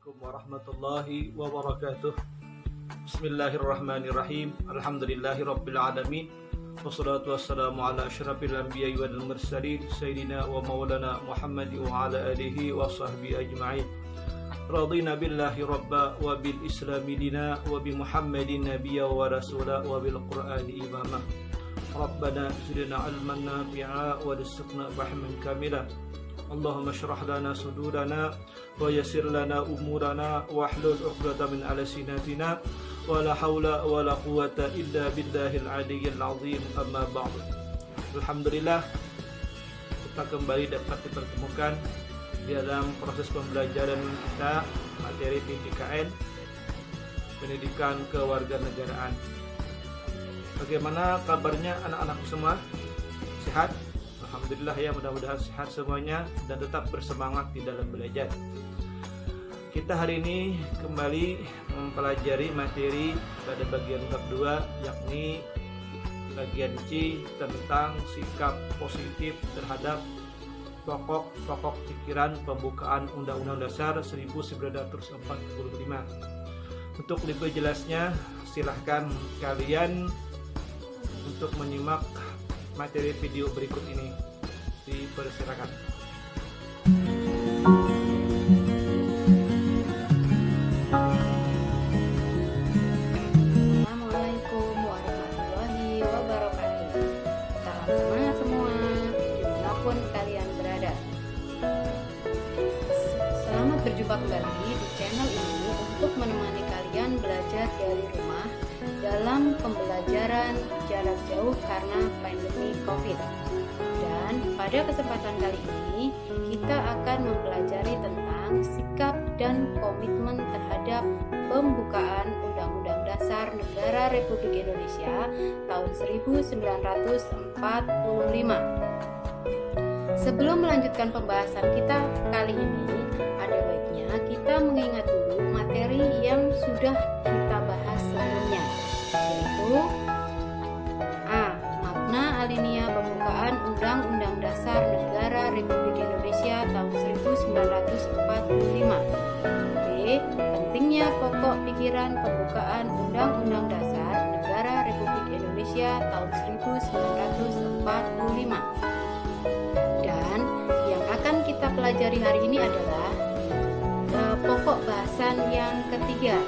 Assalamualaikum warahmatullahi wabarakatuh. Bismillahirrahmanirrahim. Alhamdulillahi rabbil alamin. Wassalatu wassalamu ala asyrafil anbiya'i wal mursalin sayyidina wa maulana Muhammad wa ala alihi wa sahbihi ajma'in. Radina billahi rabba wa bil islami dina wa bi Muhammadin nabiyya wa rasula wa bil qur'ani imama. Rabbana zidna ilman nafi'a wa rizqna fahman kamila. Allahumma syrah lana sudurana wa yassir lana umurana wahlul 'uqdatam min alsinatina wa la haula wa la quwwata illa billahil aliyyil azim. Amma ba'd. Alhamdulillah, kita kembali dapat dipertemukan di dalam proses pembelajaran kita materi PPKN, pendidikan kewarganegaraan. Bagaimana kabarnya anak-anakku semua? Sehat? Alhamdulillah ya, mudah-mudahan sehat semuanya dan tetap bersemangat di dalam belajar. Kita hari ini kembali mempelajari materi pada bagian bab 2, yakni bagian C tentang sikap positif terhadap pokok-pokok pikiran pembukaan Undang-Undang Dasar 1945. Untuk lebih jelasnya, silahkan kalian untuk menyimak materi video berikut ini. Dipersilakan. Assalamualaikum warahmatullahi wabarakatuh. Salam semangat semua, dimanapun kalian berada. Selamat berjumpa kembali di channel ini untuk menemani kalian belajar dari rumah dalam pembelajaran jarak jauh karena pandemi COVID. Dan pada kesempatan kali ini kita akan mempelajari tentang sikap dan komitmen terhadap pembukaan Undang-Undang Dasar Negara Republik Indonesia tahun 1945. Sebelum melanjutkan pembahasan kita kali ini, ada baiknya kita mengingat dulu materi yang sudah kita bahas sebelumnya, yaitu A. Makna alinea pembukaan Undang-Undang Dasar Negara Republik Indonesia tahun 1945. B. Pentingnya pokok pikiran pembukaan Undang-Undang Dasar Negara Republik Indonesia tahun 1945. Dan yang akan kita pelajari hari ini adalah pokok bahasan yang ketiga,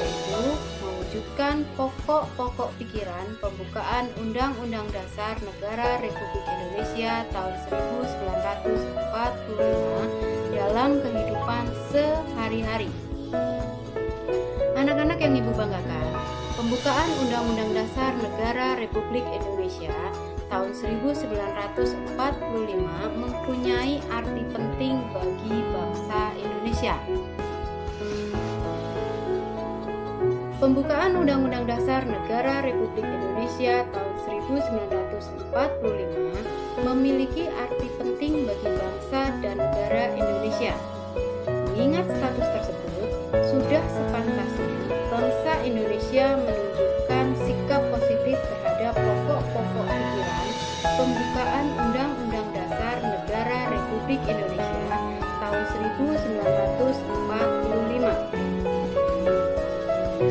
yaitu mewujudkan pokok-pokok pikiran pembukaan Undang-Undang Dasar Negara Republik Indonesia tahun 1945 dalam kehidupan sehari-hari. Anak-anak yang Ibu banggakan, pembukaan Undang-Undang Dasar Negara Republik Indonesia tahun 1945 mempunyai arti penting bagi bangsa Indonesia. Pembukaan Undang-Undang Dasar Negara Republik Indonesia tahun 1945 memiliki arti penting bagi bangsa dan negara Indonesia. Mengingat status tersebut, sudah sepantasnya bangsa Indonesia menunjukkan sikap positif terhadap pokok-pokok pikiran pembukaan Undang-Undang Dasar Negara Republik Indonesia tahun 1945.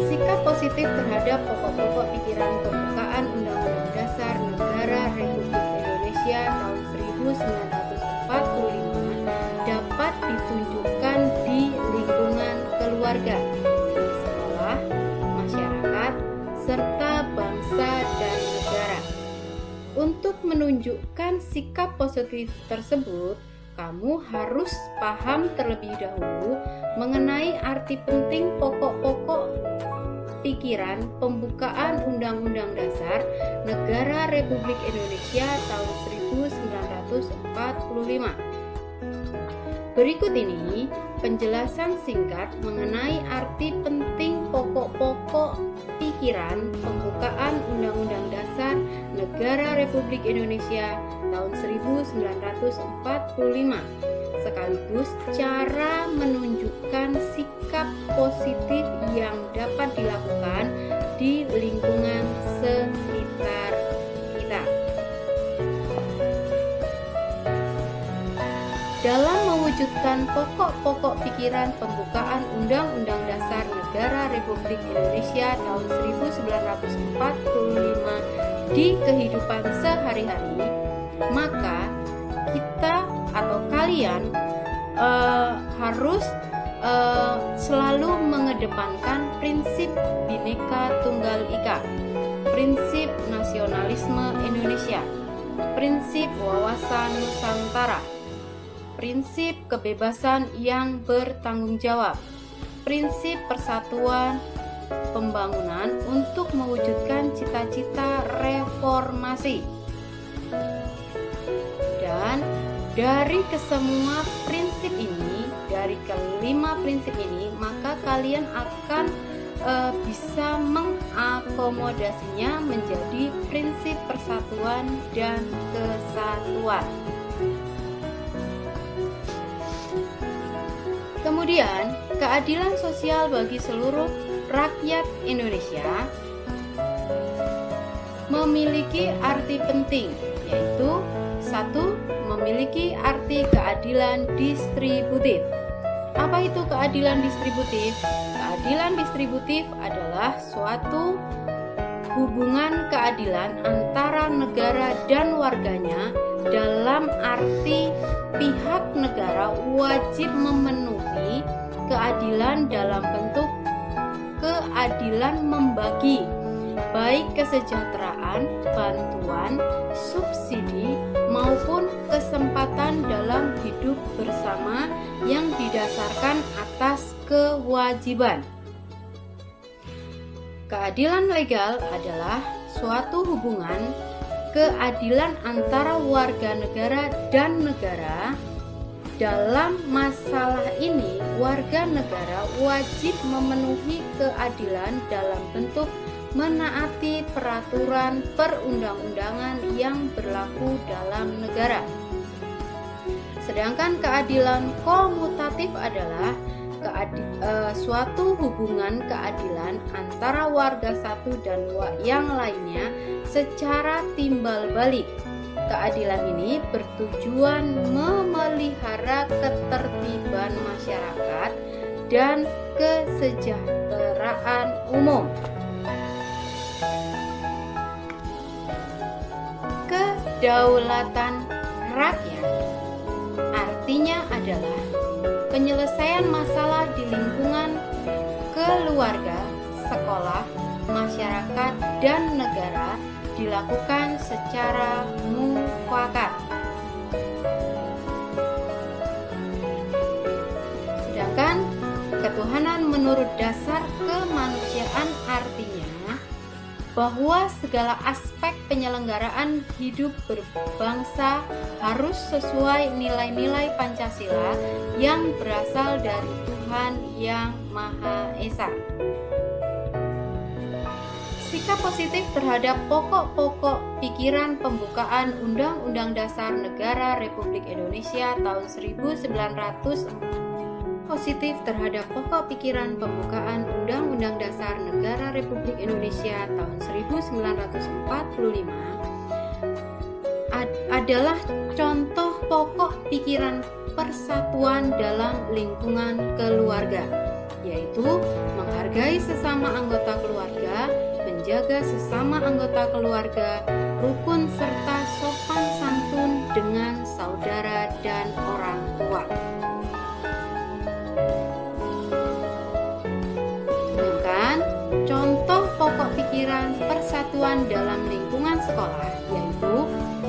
Sikap positif terhadap pokok-pokok pikiran pembukaan Undang-Undang Dasar Negara Republik Indonesia tahun 1945 dapat ditunjukkan di lingkungan keluarga, di sekolah, masyarakat, serta bangsa dan negara. Untuk menunjukkan sikap positif tersebut, kamu harus paham terlebih dahulu mengenai arti penting pokok-pokok pikiran pembukaan Undang-Undang Dasar Negara Republik Indonesia tahun 1945. Berikut ini penjelasan singkat mengenai arti penting pokok-pokok pikiran pembukaan Undang-Undang Dasar Negara Republik Indonesia tahun 1945, sekaligus cara menunjukkan sikap positif yang dapat dilakukan di lingkungan sekitar kita. Dalam mewujudkan pokok-pokok pikiran pembukaan pembukaan Undang-Undang Dasar Negara Republik Indonesia tahun 1945 di kehidupan sehari-hari, maka kita atau kalian harus selalu mengedepankan prinsip Bhinneka Tunggal Ika, prinsip nasionalisme Indonesia, prinsip wawasan Nusantara, prinsip kebebasan yang bertanggung jawab, prinsip persatuan pembangunan untuk mewujudkan cita-cita reformasi. Dan dari kesemua prinsip ini, dari kelima prinsip ini, maka kalian akan bisa mengakomodasinya menjadi prinsip persatuan dan kesatuan. Kemudian, keadilan sosial bagi seluruh rakyat Indonesia memiliki arti penting, yaitu 1. Memiliki arti keadilan distributif. Apa itu keadilan distributif? Keadilan distributif adalah suatu hubungan keadilan antara negara dan warganya, dalam arti pihak negara wajib memenuhi keadilan dalam bentuk keadilan membagi, baik kesejahteraan, bantuan, subsidi, maupun kesempatan dalam hidup bersama yang didasarkan atas kewajiban. Keadilan legal adalah suatu hubungan keadilan antara warga negara dan negara. Dalam masalah ini, warga negara wajib memenuhi keadilan dalam bentuk menaati peraturan perundang-undangan yang berlaku dalam negara. Sedangkan keadilan komutatif adalah suatu hubungan keadilan antara warga satu dan yang lainnya secara timbal balik. Keadilan ini bertujuan memelihara ketertiban masyarakat dan kesejahteraan umum. Kedaulatan rakyat artinya adalah penyelesaian masalah di lingkungan keluarga, sekolah, masyarakat, dan negara dilakukan secara mufakat. Sedangkan ketuhanan menurut dasar kemanusiaan artinya bahwa segala aspek penyelenggaraan hidup berbangsa harus sesuai nilai-nilai Pancasila yang berasal dari Tuhan Yang Maha Esa. Sikap positif terhadap pokok-pokok pikiran pembukaan Undang-Undang Dasar Negara Republik Indonesia tahun 1945. Positif terhadap pokok pikiran pembukaan Undang-Undang Dasar Negara Republik Indonesia tahun 1945 adalah contoh pokok pikiran persatuan dalam lingkungan keluarga, yaitu menghargai sesama anggota keluarga, menjaga sesama anggota keluarga, rukun serta sopan santun dengan saudara dan orang tua. Contoh pokok pikiran persatuan dalam lingkungan sekolah yaitu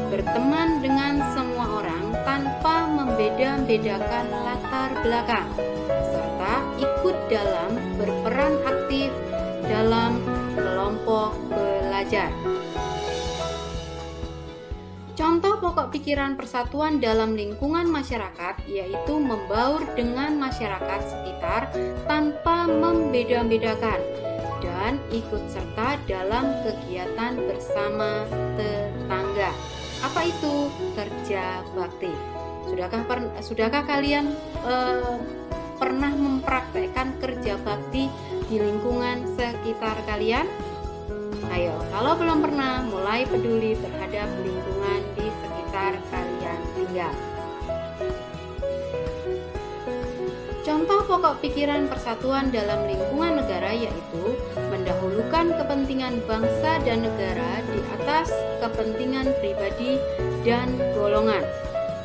berteman dengan semua orang tanpa membeda-bedakan latar belakang, serta ikut dalam berperan aktif dalam kelompok belajar. Contoh pokok pikiran persatuan dalam lingkungan masyarakat yaitu membaur dengan masyarakat sekitar tanpa membeda-bedakan dan ikut serta dalam kegiatan bersama tetangga. Apa itu kerja bakti? Sudahkah kalian pernah mempraktekkan kerja bakti di lingkungan sekitar kalian? Ayo, kalau belum pernah, mulai peduli terhadap lingkungan di sekitar kalian tinggal. Contoh Contoh pokok pikiran persatuan dalam lingkungan negara yaitu mendahulukan kepentingan bangsa dan negara di atas kepentingan pribadi dan golongan,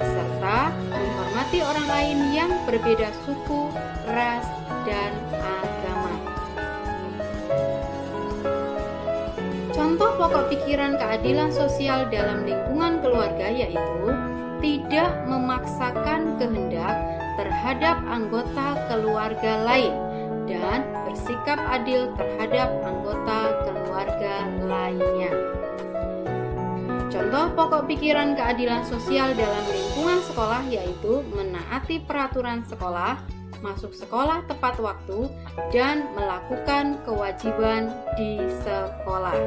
serta menghormati orang lain yang berbeda suku, ras, dan agama. Contoh pokok pikiran keadilan sosial dalam lingkungan keluarga yaitu tidak memaksakan kehendak terhadap anggota keluarga lain dan bersikap adil terhadap anggota keluarga lainnya. Contoh pokok pikiran keadilan sosial dalam lingkungan sekolah yaitu menaati peraturan sekolah, masuk sekolah tepat waktu, dan melakukan kewajiban di sekolah.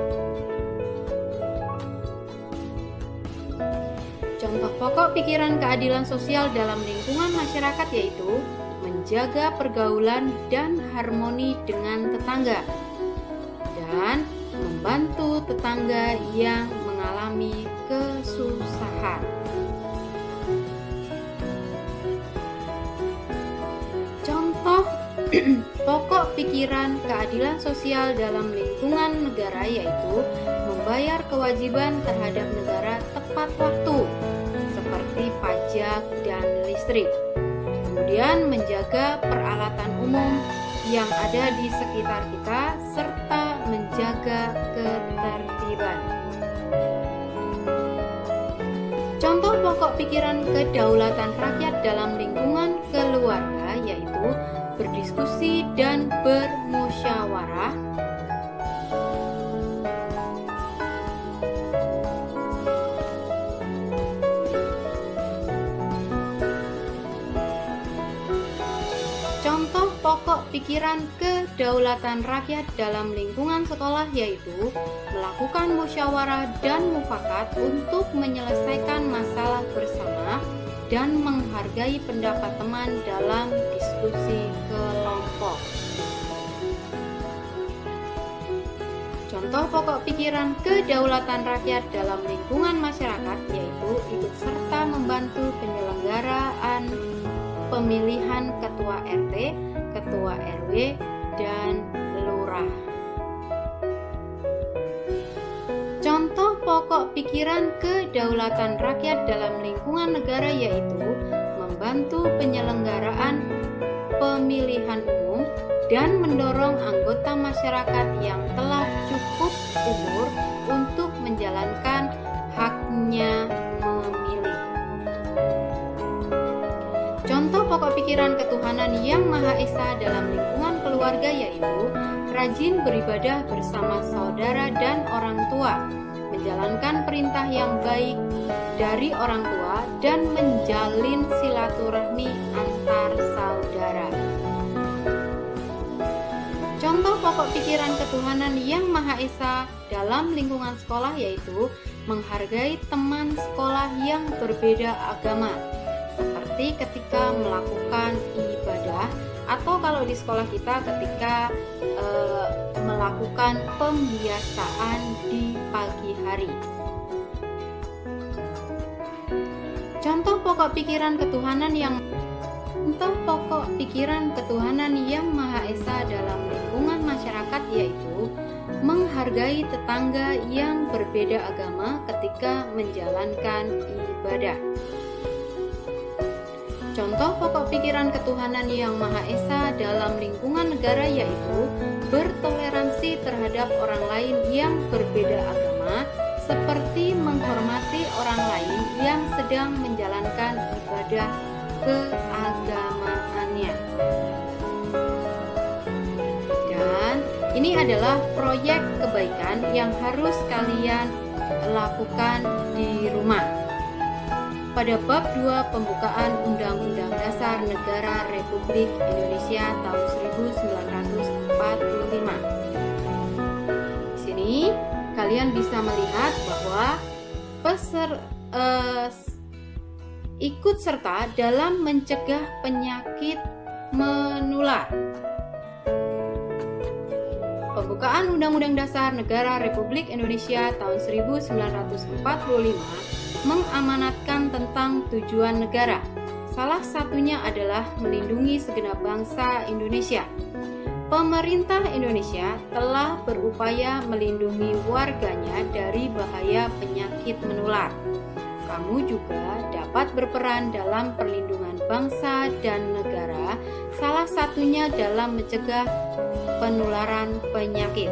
Contoh pokok pikiran keadilan sosial dalam lingkungan masyarakat yaitu menjaga pergaulan dan harmoni dengan tetangga dan membantu tetangga yang mengalami kesusahan. Contoh pokok pikiran keadilan sosial dalam lingkungan negara yaitu membayar kewajiban terhadap negara tepat waktu seperti pajak dan listrik. Kemudian menjaga peralatan umum yang ada di sekitar kita serta menjaga ketertiban. Contoh pokok pikiran kedaulatan rakyat dalam lingkungan keluarga yaitu berdiskusi dan bermusyawarah, Contoh pokok pikiran kedaulatan rakyat dalam lingkungan sekolah yaitu melakukan musyawarah dan mufakat untuk menyelesaikan masalah bersama dan menghargai pendapat teman dalam diskusi kelompok. Contoh pokok pikiran kedaulatan rakyat dalam lingkungan masyarakat yaitu ikut serta membantu penyelenggaraan pemilihan ketua RT, ketua RW, dan lurah. Contoh pokok pikiran kedaulatan rakyat dalam lingkungan negara yaitu membantu penyelenggaraan pemilihan umum dan mendorong anggota masyarakat yang telah cukup umur untuk menjalankan haknya memilih. Contoh pokok pikiran ketuhanan yang Maha Esa dalam lingkungan keluarga yaitu rajin beribadah bersama saudara dan orang tua, menjalankan perintah yang baik dari orang tua, dan menjalin silaturahmi antar saudara. Contoh pokok pikiran ketuhanan yang Maha Esa dalam lingkungan sekolah yaitu menghargai teman sekolah yang berbeda agama, seperti ketika melakukan ibadah atau kalau di sekolah kita ketika melakukan pembiasaan di pagi hari. Contoh pokok pikiran ketuhanan yang Maha Esa dalam lingkungan masyarakat yaitu menghargai tetangga yang berbeda agama ketika menjalankan ibadah. Contoh pokok pikiran ketuhanan yang Maha Esa dalam lingkungan negara yaitu bertoleransi terhadap orang lain yang berbeda agama, seperti menghormati orang lain yang sedang menjalankan ibadah keagamaannya. Dan ini adalah proyek kebaikan yang harus kalian lakukan di rumah. Pada bab 2 pembukaan Undang-Undang Dasar Negara Republik Indonesia tahun 1945. Di sini kalian bisa melihat bahwa ikut serta dalam mencegah penyakit menular. Pembukaan Undang-Undang Dasar Negara Republik Indonesia tahun 1945 mengamanatkan tentang tujuan negara Salah satunya adalah melindungi segenap bangsa Indonesia. Pemerintah Indonesia telah berupaya melindungi warganya dari bahaya penyakit menular. Kamu juga dapat berperan dalam perlindungan bangsa dan negara, salah satunya dalam mencegah penularan penyakit.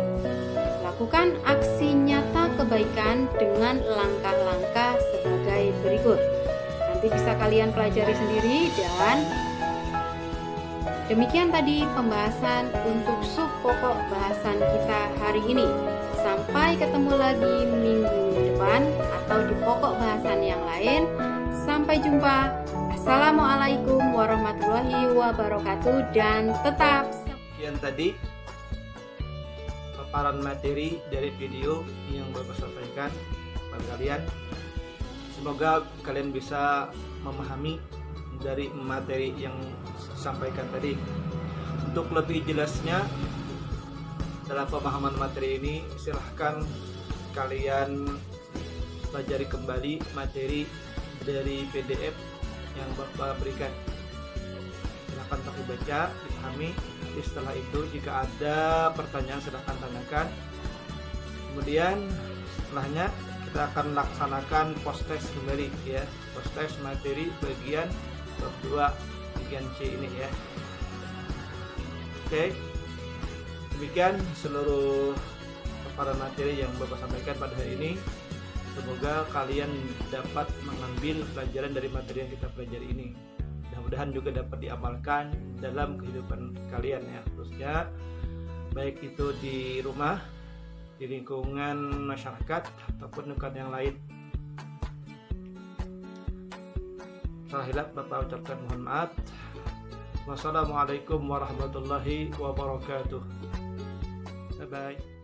Lakukan aksi nyata kebaikan dengan langkah-langkah sebagai berikut. Nanti bisa kalian pelajari sendiri, dan demikian tadi pembahasan untuk sub pokok bahasan kita hari ini. Sampai ketemu lagi minggu depan atau di pokok bahasan yang lain. Sampai jumpa. Assalamualaikum warahmatullahi wabarakatuh, dan tetap. Sekian tadi paparan materi dari video yang Bapak sampaikan kepada kalian. Semoga kalian bisa memahami dari materi yang disampaikan tadi. Untuk lebih jelasnya dalam pemahaman materi ini, silahkan kalian pelajari kembali materi dari PDF yang Bapak berikan. Silahkan baca, dipahami. Setelah itu jika ada pertanyaan silahkan tanyakan. Kemudian setelahnya kita akan laksanakan post test kembali ya, post test materi bagian bab 2 bagian C ini ya. Oke. Demikian seluruh paparan materi yang Bapak sampaikan pada hari ini. Semoga kalian dapat mengambil pelajaran dari materi yang kita pelajari ini. Mudah-mudahan juga dapat diamalkan dalam kehidupan kalian ya, khususnya baik itu di rumah, di lingkungan masyarakat ataupun lingkungan yang lain. Salah hilaf Bapak ucapkan mohon maaf. Wassalamualaikum warahmatullahi wabarakatuh. Bye bye.